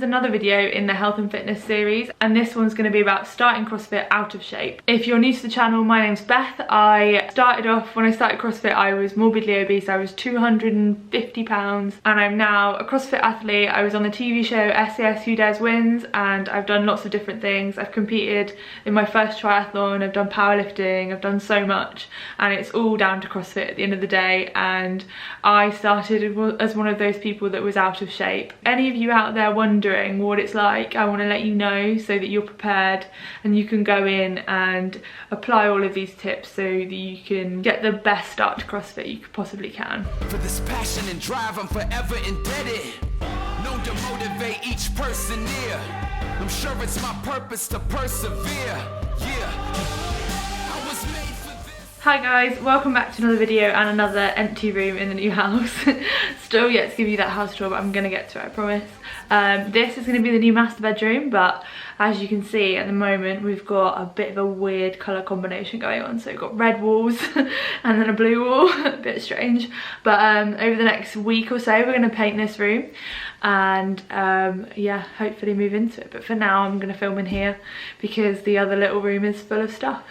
is another video in the health and fitness series, and this one's going to be about starting CrossFit out of shape. If you're new to the channel, my name's Beth. I started off, when I started CrossFit, I was morbidly obese. I was 250 pounds, and I'm now a CrossFit athlete. I was on the TV show SAS Who Dares Wins, and I've done lots of different things. I've competed in my first triathlon, I've done powerlifting, I've done so much, and it's all down to CrossFit at the end of the day. And I started as one of those people that was out of shape. Any of you out there wondering what it's like, I want to let you know so that you're prepared and you can go in and apply all of these tips so that you can get the best start to CrossFit you possibly can. For this passion and drive, I'm forever indebted. Known to motivate each person near. I'm sure it's my purpose to persevere. Hi guys, welcome back to another video and another empty room in the new house. Still yet to give you that house tour, but I'm gonna get to it, I promise. This is gonna be the new master bedroom, but as you can see at the moment we've got a bit of a weird colour combination going on. So we've got red walls and then a blue wall, a bit strange. But over the next week or so we're gonna paint this room and yeah, hopefully move into it. But for now I'm gonna film in here because the other little room is full of stuff.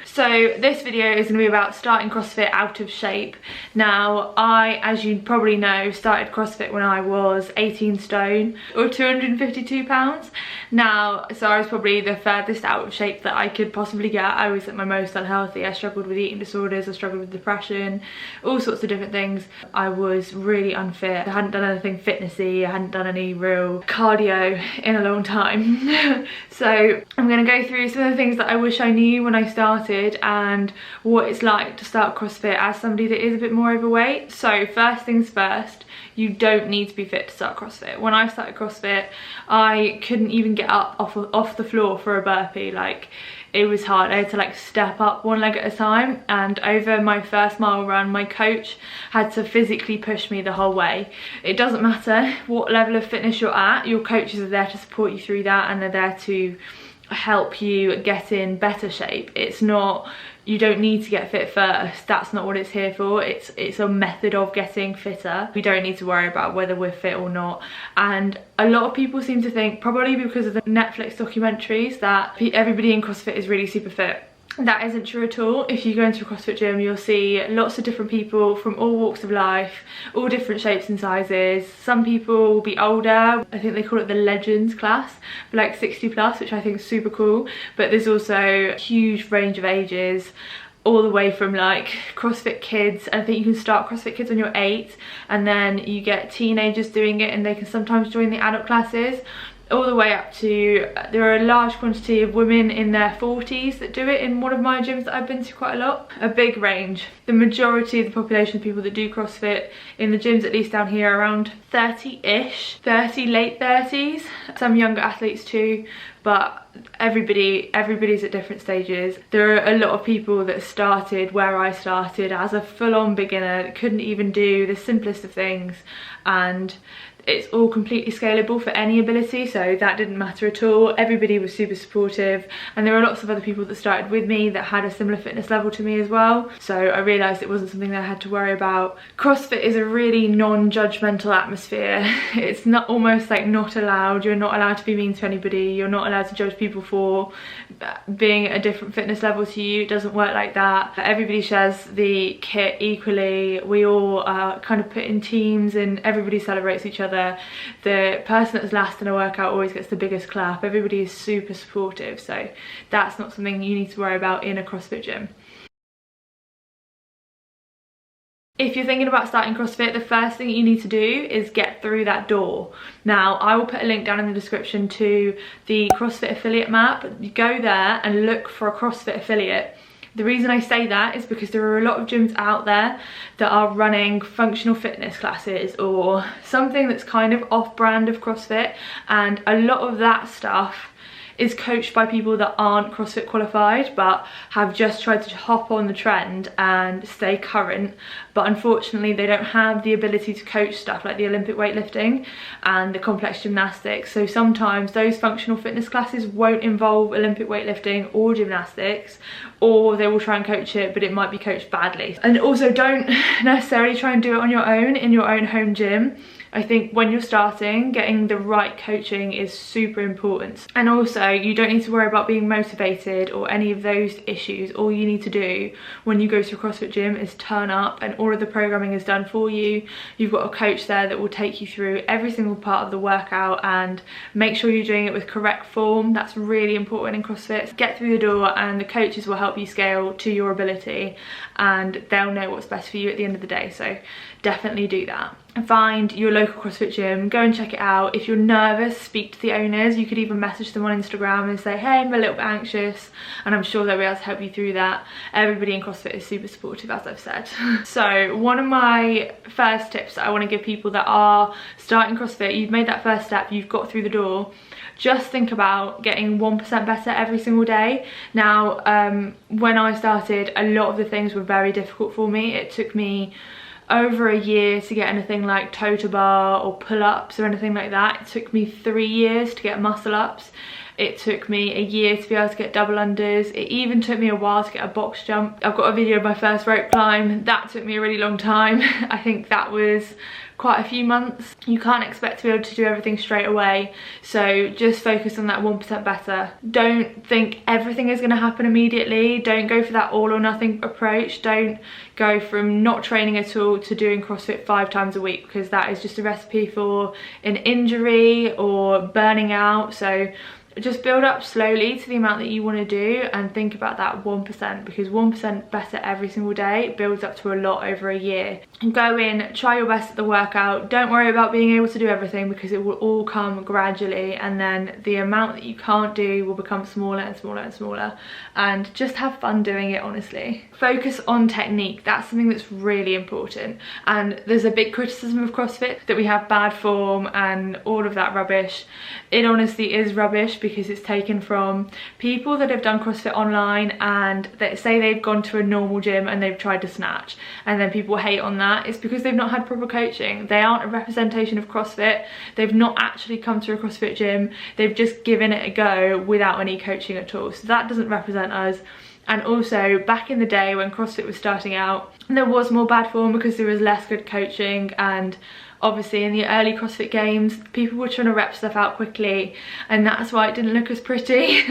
So this video is gonna be about starting CrossFit out of shape. Now I, as you probably know, started CrossFit when I was 18 stone or 252 pounds. Now, so I was probably the furthest out of shape that I could possibly get. I was at my most unhealthy. I struggled with eating disorders, I struggled with depression, all sorts of different things. I was really unfit. I hadn't done anything fitnessy, I hadn't done any real cardio in a long time. So I'm going to go through some of the things that I wish I knew when I started and what it's like to start CrossFit as somebody that is a bit more overweight. So first things first, you don't need to be fit to start CrossFit. When I started CrossFit, I couldn't even get up off the floor for a burpee. Like, it was hard. I had to like step up one leg at a time, and over my first mile run my coach had to physically push me the whole way. It doesn't matter what level of fitness you're at, your coaches are there to support you through that, and they're there to help you get in better shape. It's not, you don't need to get fit first. That's not what it's here for. It's a method of getting fitter. We don't need to worry about whether we're fit or not. And a lot of people seem to think, probably because of the Netflix documentaries, that everybody in CrossFit is really super fit. That isn't true at all. If you go into a CrossFit gym, you'll see lots of different people from all walks of life, all different shapes and sizes. Some people will be older. I think they call it the Legends class, like 60 plus, which I think is super cool. But there's also a huge range of ages, all the way from like CrossFit Kids. I think you can start CrossFit Kids when you're 8, and then you get teenagers doing it and they can sometimes join the adult classes, all the way up to, there are a large quantity of women in their 40s that do it in one of my gyms that I've been to quite a lot. A big range. The majority of the population of people that do CrossFit in the gyms, at least down here, around 30-ish, 30, late 30s. Some younger athletes too, but everybody's at different stages. There are a lot of people that started where I started as a full-on beginner that couldn't even do the simplest of things, and it's all completely scalable for any ability, so that didn't matter at all. Everybody was super supportive, and there were lots of other people that started with me that had a similar fitness level to me as well, so I realised it wasn't something that I had to worry about. CrossFit is a really non-judgmental atmosphere. It's not, almost like not allowed. You're not allowed to be mean to anybody. You're not allowed to judge people for being at a different fitness level to you. It doesn't work like that. Everybody shares the kit equally. We all kind of put in teams and everybody celebrates each other. The person that's last in a workout always gets the biggest clap. Everybody is super supportive, so that's not something you need to worry about in a CrossFit gym. If you're thinking about starting CrossFit, the first thing you need to do is get through that door. Now, I will put a link down in the description to the CrossFit affiliate map. You go there and look for a CrossFit affiliate. The reason I say that is because there are a lot of gyms out there that are running functional fitness classes or something that's kind of off-brand of CrossFit, and a lot of that stuff is coached by people that aren't CrossFit qualified but have just tried to hop on the trend and stay current, but unfortunately they don't have the ability to coach stuff like the Olympic weightlifting and the complex gymnastics. So sometimes those functional fitness classes won't involve Olympic weightlifting or gymnastics, or they will try and coach it but it might be coached badly. And also, don't necessarily try and do it on your own in your own home gym. I think when you're starting, getting the right coaching is super important. And also, you don't need to worry about being motivated or any of those issues. All you need to do when you go to a CrossFit gym is turn up, and all of the programming is done for you. You've got a coach there that will take you through every single part of the workout and make sure you're doing it with correct form. That's really important in CrossFit. Get through the door and the coaches will help you scale to your ability, and they'll know what's best for you at the end of the day. So definitely do that. Find your local CrossFit gym, go and check it out. If you're nervous, speak to the owners. You could even message them on Instagram and say, hey, I'm a little bit anxious, and I'm sure they'll be able to help you through that. Everybody in CrossFit is super supportive, as I've said. So one of my first tips that I want to give people that are starting CrossFit, you've made that first step, you've got through the door, just think about getting 1% better every single day. Now, when I started, a lot of the things were very difficult for me. It took me over a year to get anything like toe to bar or pull-ups or anything like that. It took me 3 years to get muscle ups. It took me a year to be able to get double unders. It even took me a while to get a box jump. I've got a video of my first rope climb. That took me a really long time. I think that was quite a few months. You can't expect to be able to do everything straight away, so just focus on that 1% better. Don't think everything is going to happen immediately. Don't go for that all or nothing approach. Don't go from not training at all to doing CrossFit 5 times a week, because that is just a recipe for an injury or burning out. So just build up slowly to the amount that you want to do, and think about that 1%, because 1% better every single day builds up to a lot over a year. And go in, try your best at the workout. Don't worry about being able to do everything, because it will all come gradually, and then the amount that you can't do will become smaller and smaller and smaller, and just have fun doing it, honestly. Focus on technique. That's something that's really important, and there's a big criticism of CrossFit that we have bad form and all of that rubbish. It honestly is rubbish, because it's taken from people that have done CrossFit online, and they say they've gone to a normal gym and they've tried to snatch, and then people hate on that. It's because they've not had proper coaching. They aren't a representation of CrossFit. They've not actually come to a CrossFit gym. They've just given it a go without any coaching at all. So that doesn't represent us. And also, back in the day when CrossFit was starting out, there was more bad form because there was less good coaching, and obviously in the early CrossFit games, people were trying to rep stuff out quickly, and that's why it didn't look as pretty.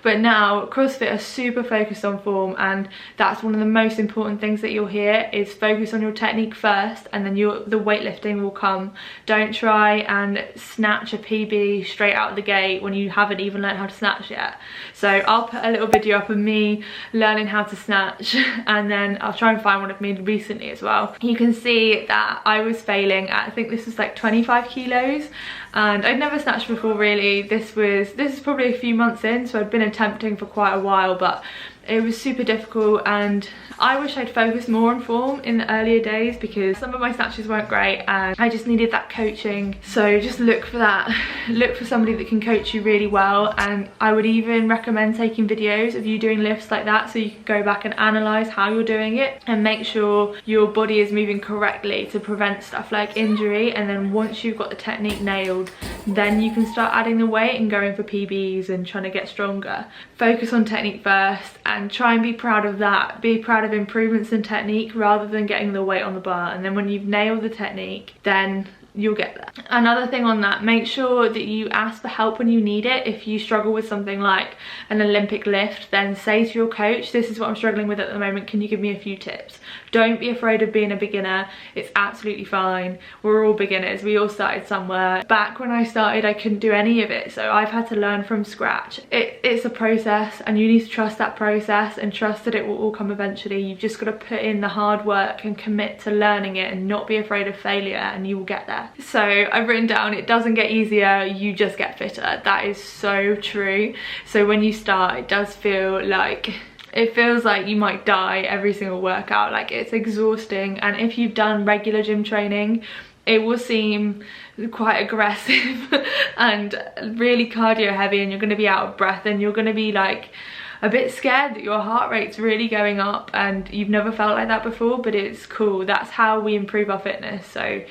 But now CrossFit are super focused on form, and that's one of the most important things that you'll hear is focus on your technique first, and then the weightlifting will come. Don't try and snatch a PB straight out of the gate when you haven't even learned how to snatch yet. So I'll put a little video up of me learning how to snatch, and then I'll try and find one of me recently as well. You can see that I was failing at, I think this was like 25 kilos, and I'd never snatched before really. This is probably a few months in, so I'd been attempting for quite a while, but it was super difficult, and I wish I'd focused more on form in the earlier days, because some of my snatches weren't great and I just needed that coaching. So just look for that. Look for somebody that can coach you really well, and I would even recommend taking videos of you doing lifts like that, so you can go back and analyse how you're doing it and make sure your body is moving correctly to prevent stuff like injury. And then once you've got the technique nailed, then you can start adding the weight and going for PBs and trying to get stronger. Focus on technique first, and try and be proud of that. Be proud of improvements in technique rather than getting the weight on the bar. And then when you've nailed the technique, then you'll get there. Another thing on that, make sure that you ask for help when you need it. If you struggle with something like an Olympic lift, then say to your coach, this is what I'm struggling with at the moment, can you give me a few tips? Don't be afraid of being a beginner. It's absolutely fine. We're all beginners. We all started somewhere. Back when I started, I couldn't do any of it, so I've had to learn from scratch. It's a process, and you need to trust that process and trust that it will all come eventually. You've just got to put in the hard work and commit to learning it and not be afraid of failure, and you will get there. So I've written down, it doesn't get easier, you just get fitter. That is so true. So when you start, it does feel like, it feels like you might die every single workout. Like, it's exhausting, and if you've done regular gym training, it will seem quite aggressive and really cardio heavy, and you're going to be out of breath, and you're going to be like a bit scared that your heart rate's really going up, and you've never felt like that before. But it's cool. That's how we improve our fitness. So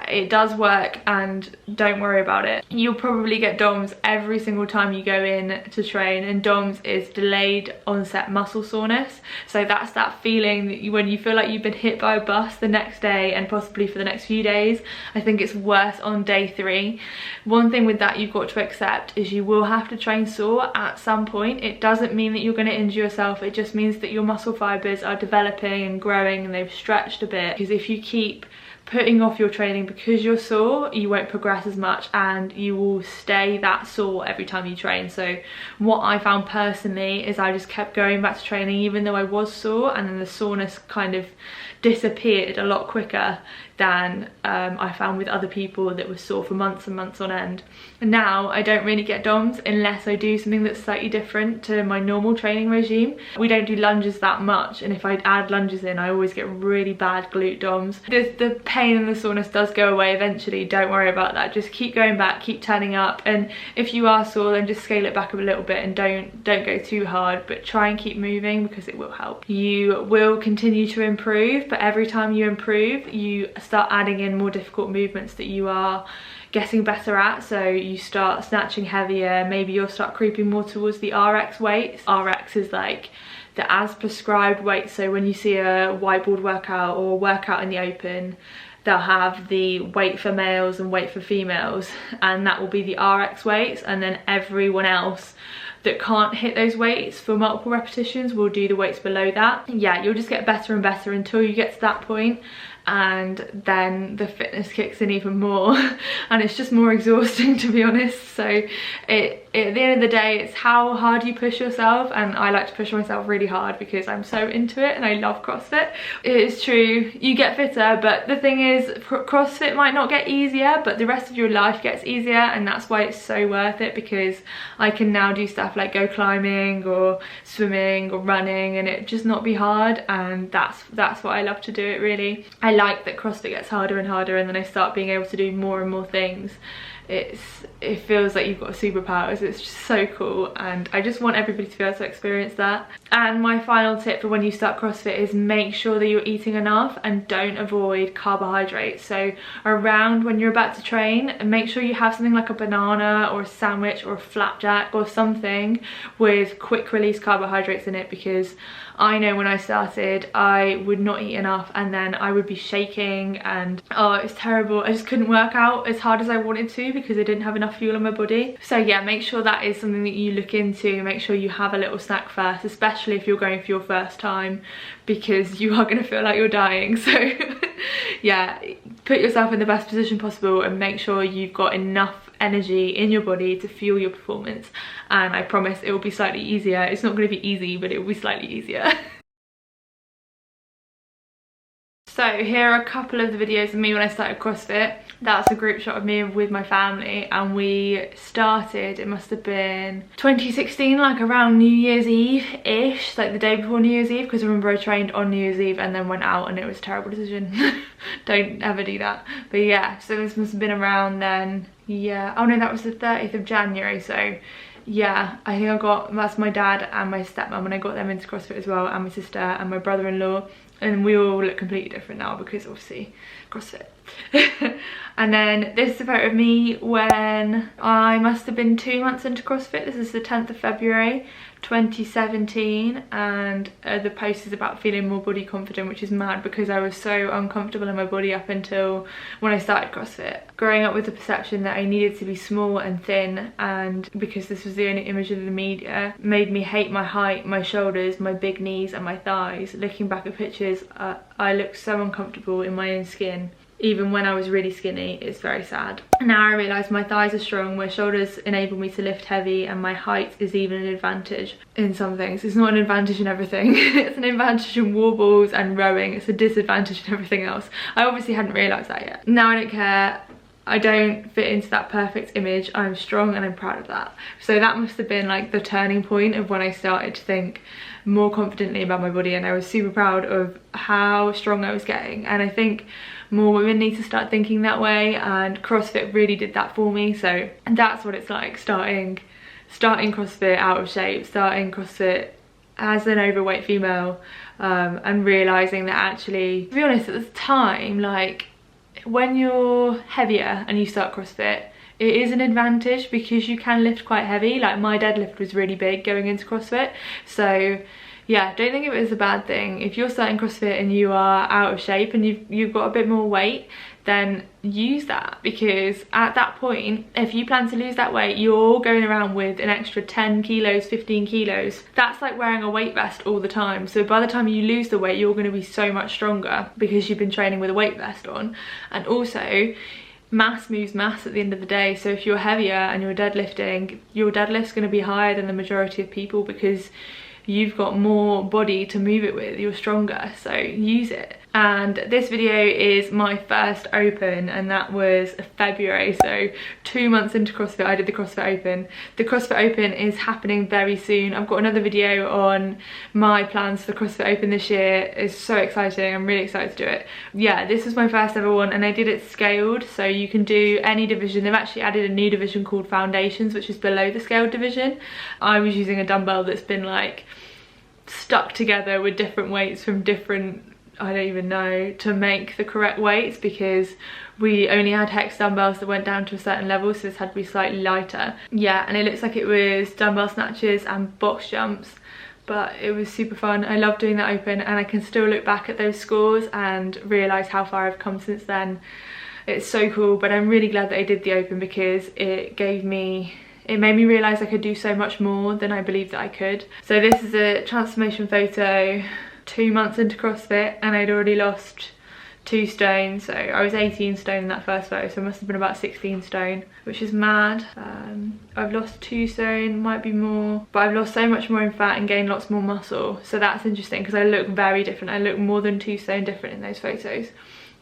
it does work, and don't worry about it. You'll probably get DOMS every single time you go in to train, and DOMS is delayed onset muscle soreness. So that's that feeling that when you feel like you've been hit by a bus the next day and possibly for the next few days. I think it's worse on day 3. One thing with that you've got to accept is you will have to train sore at some point. It doesn't mean that you're going to injure yourself, it just means that your muscle fibers are developing and growing and they've stretched a bit. Because if you keep putting off your training because you're sore, you won't progress as much and you will stay that sore every time you train. So what I found personally is I just kept going back to training even though I was sore, and then the soreness kind of disappeared a lot quicker than I found with other people that were sore for months and months on end. And now I don't really get DOMS unless I do something that's slightly different to my normal training regime. We don't do lunges that much, and if I add lunges in I always get really bad glute DOMS. The pain and the soreness does go away eventually, don't worry about that. Just keep going back, keep turning up, and if you are sore then just scale it back a little bit and don't go too hard, but try and keep moving because it will help. You will continue to improve, but every time you improve you start adding in more difficult movements that you are getting better at. So you start snatching heavier, maybe you'll start creeping more towards the RX weights. RX is like the as prescribed weight, so when you see a whiteboard workout or a workout in the open, they'll have the weight for males and weight for females, and that will be the RX weights, and then everyone else that can't hit those weights for multiple repetitions will do the weights below that. Yeah, you'll just get better and better until you get to that point, and then the fitness kicks in even more and it's just more exhausting, to be honest. So at the end of the day, it's how hard you push yourself, and I like to push myself really hard because I'm so into it and I love CrossFit. It is true, you get fitter, but the thing is CrossFit might not get easier, but the rest of your life gets easier, and that's why it's so worth it, because I can now do stuff like go climbing or swimming or running and it just not be hard, and that's why I love to do it, really. I like that CrossFit gets harder and harder, and then I start being able to do more and more things. It feels like you've got superpowers. It's just so cool, and I just want everybody to be able to experience that. And my final tip for when you start CrossFit is make sure that you're eating enough and don't avoid carbohydrates. So around when you're about to train, make sure you have something like a banana or a sandwich or a flapjack or something with quick release carbohydrates in it, because I know when I started I would not eat enough and then I would be shaking and oh, it's terrible. I just couldn't work out as hard as I wanted to because I didn't have enough fuel in my body. So yeah, make sure that is something that you look into. Make sure you have a little snack first, especially if you're going for your first time, because you are going to feel like you're dying. So yeah, put yourself in the best position possible and make sure you've got enough energy in your body to fuel your performance, and I promise it will be slightly easier. It's not going to be easy, but it will be slightly easier. So here are a couple of the videos of me when I started CrossFit. That's a group shot of me with my family, and we started, it must have been 2016, like around New Year's Eve-ish, like the day before New Year's Eve, because I remember I trained on New Year's Eve and then went out and it was a terrible decision. Don't ever do that. But yeah, so this must have been around then. Yeah, oh no, that was the 30th of January, so yeah, I think that's my dad and my stepmom, and I got them into CrossFit as well, and my sister and my brother-in-law, and we all look completely different now because obviously CrossFit. And then this is a photo of me when I must have been 2 months into CrossFit. This is the 10th of February 2017, and the post is about feeling more body confident, which is mad because I was so uncomfortable in my body up until when I started CrossFit. Growing up with the perception that I needed to be small and thin, and because this was the only image of the media, made me hate my height, my shoulders, my big knees and my thighs. Looking back at pictures, I look so uncomfortable in my own skin. Even when I was really skinny, it's very sad. Now I realise my thighs are strong, my shoulders enable me to lift heavy, and my height is even an advantage in some things. It's not an advantage in everything. It's an advantage in wall balls and rowing. It's a disadvantage in everything else. I obviously hadn't realised that yet. Now I don't care. I don't fit into that perfect image. I'm strong and I'm proud of that. So that must have been like the turning point of when I started to think more confidently about my body, and I was super proud of how strong I was getting. And I think more women need to start thinking that way, and CrossFit really did that for me. So that's what it's like starting CrossFit out of shape, starting CrossFit as an overweight female, and realising that actually, to be honest, at the time, like, when you're heavier and you start CrossFit, it is an advantage because you can lift quite heavy. Like my deadlift was really big going into CrossFit, so yeah, don't think of it as a bad thing. If you're starting CrossFit and you are out of shape and you've got a bit more weight, then use that, because at that point, if you plan to lose that weight, you're going around with an extra 10 kilos, 15 kilos. That's like wearing a weight vest all the time. So by the time you lose the weight, you're going to be so much stronger because you've been training with a weight vest on. And also, mass moves mass at the end of the day. So if you're heavier and you're deadlifting, your deadlift's going to be higher than the majority of people because you've got more body to move it with, you're stronger, so use it. And this video is my first open, and that was February, so 2 months into CrossFit I did the CrossFit Open. The CrossFit Open is happening very soon. I've got another video on my plans for the CrossFit Open this year. It's so exciting, I'm really excited to do it. Yeah, this was my first ever one, and I did it scaled, so you can do any division. They've actually added a new division called Foundations, which is below the scaled division. I was using a dumbbell that's been like stuck together with different weights from different, I don't even know, to make the correct weights, because we only had hex dumbbells that went down to a certain level, so this had to be slightly lighter. Yeah, and it looks like it was dumbbell snatches and box jumps, but it was super fun. I love doing that open, and I can still look back at those scores and realise how far I've come since then. It's so cool, but I'm really glad that I did the open because it made me realise I could do so much more than I believed that I could. So this is a transformation photo 2 months into CrossFit, and I'd already lost 2 stone. So I was 18 stone in that first photo, so I must have been about 16 stone, which is mad. I've lost 2 stone, might be more, but I've lost so much more in fat and gained lots more muscle. So that's interesting because I look very different. I look more than 2 stone different in those photos.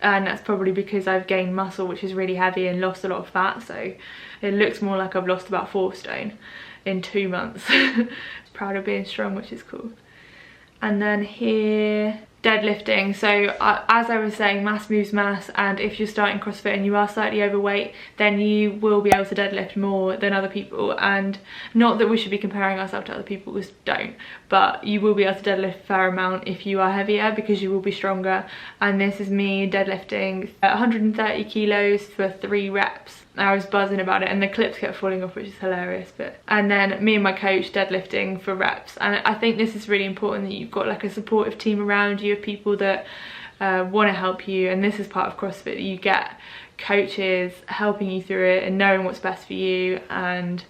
And that's probably because I've gained muscle, which is really heavy, and lost a lot of fat, so it looks more like I've lost about 4 stone in 2 months. Proud of being strong, which is cool. And then here, deadlifting. So as I was saying, mass moves mass, and if you're starting CrossFit and you are slightly overweight, then you will be able to deadlift more than other people. And not that we should be comparing ourselves to other people, because don't, but you will be able to deadlift a fair amount if you are heavier, because you will be stronger. And this is me deadlifting 130 kilos for 3 reps. I was buzzing about it, and the clips kept falling off, which is hilarious. And then me and my coach deadlifting for reps. And I think this is really important, that you've got like a supportive team around you of people that want to help you. And this is part of CrossFit, that you get coaches helping you through it and knowing what's best for you and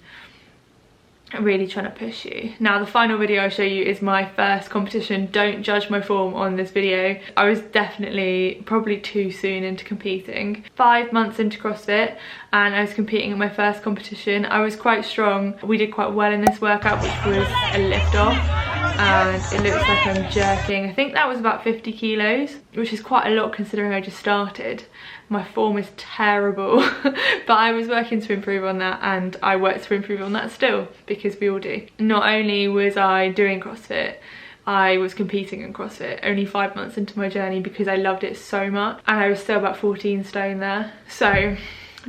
really trying to push you. Now the final video I'll show you is my first competition. Don't judge my form on this video. I was definitely probably too soon into competing. 5 months into CrossFit, and I was competing in my first competition. I was quite strong. We did quite well in this workout, which was a lift off, and it looks like I'm jerking. I think that was about 50 kilos, which is quite a lot considering I just started. My form is terrible, but I was working to improve on that, and I worked to improve on that still, because we all do. Not only was I doing CrossFit, I was competing in CrossFit only 5 months into my journey, because I loved it so much, and I was still about 14 stone there. So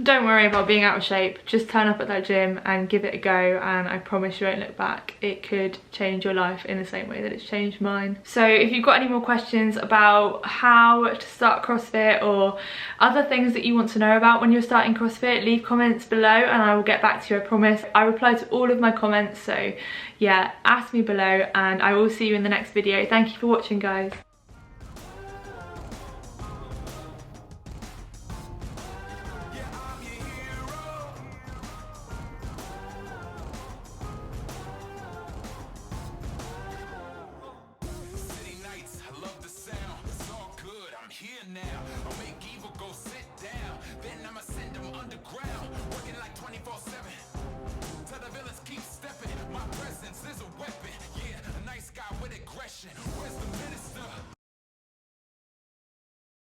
don't worry about being out of shape, just turn up at that gym and give it a go, and I promise you won't look back. It could change your life in the same way that it's changed mine. So if you've got any more questions about how to start CrossFit, or other things that you want to know about when you're starting CrossFit, leave comments below and I will get back to you, I promise. I reply to all of my comments, so yeah, ask me below, and I will see you in the next video. Thank you for watching, guys.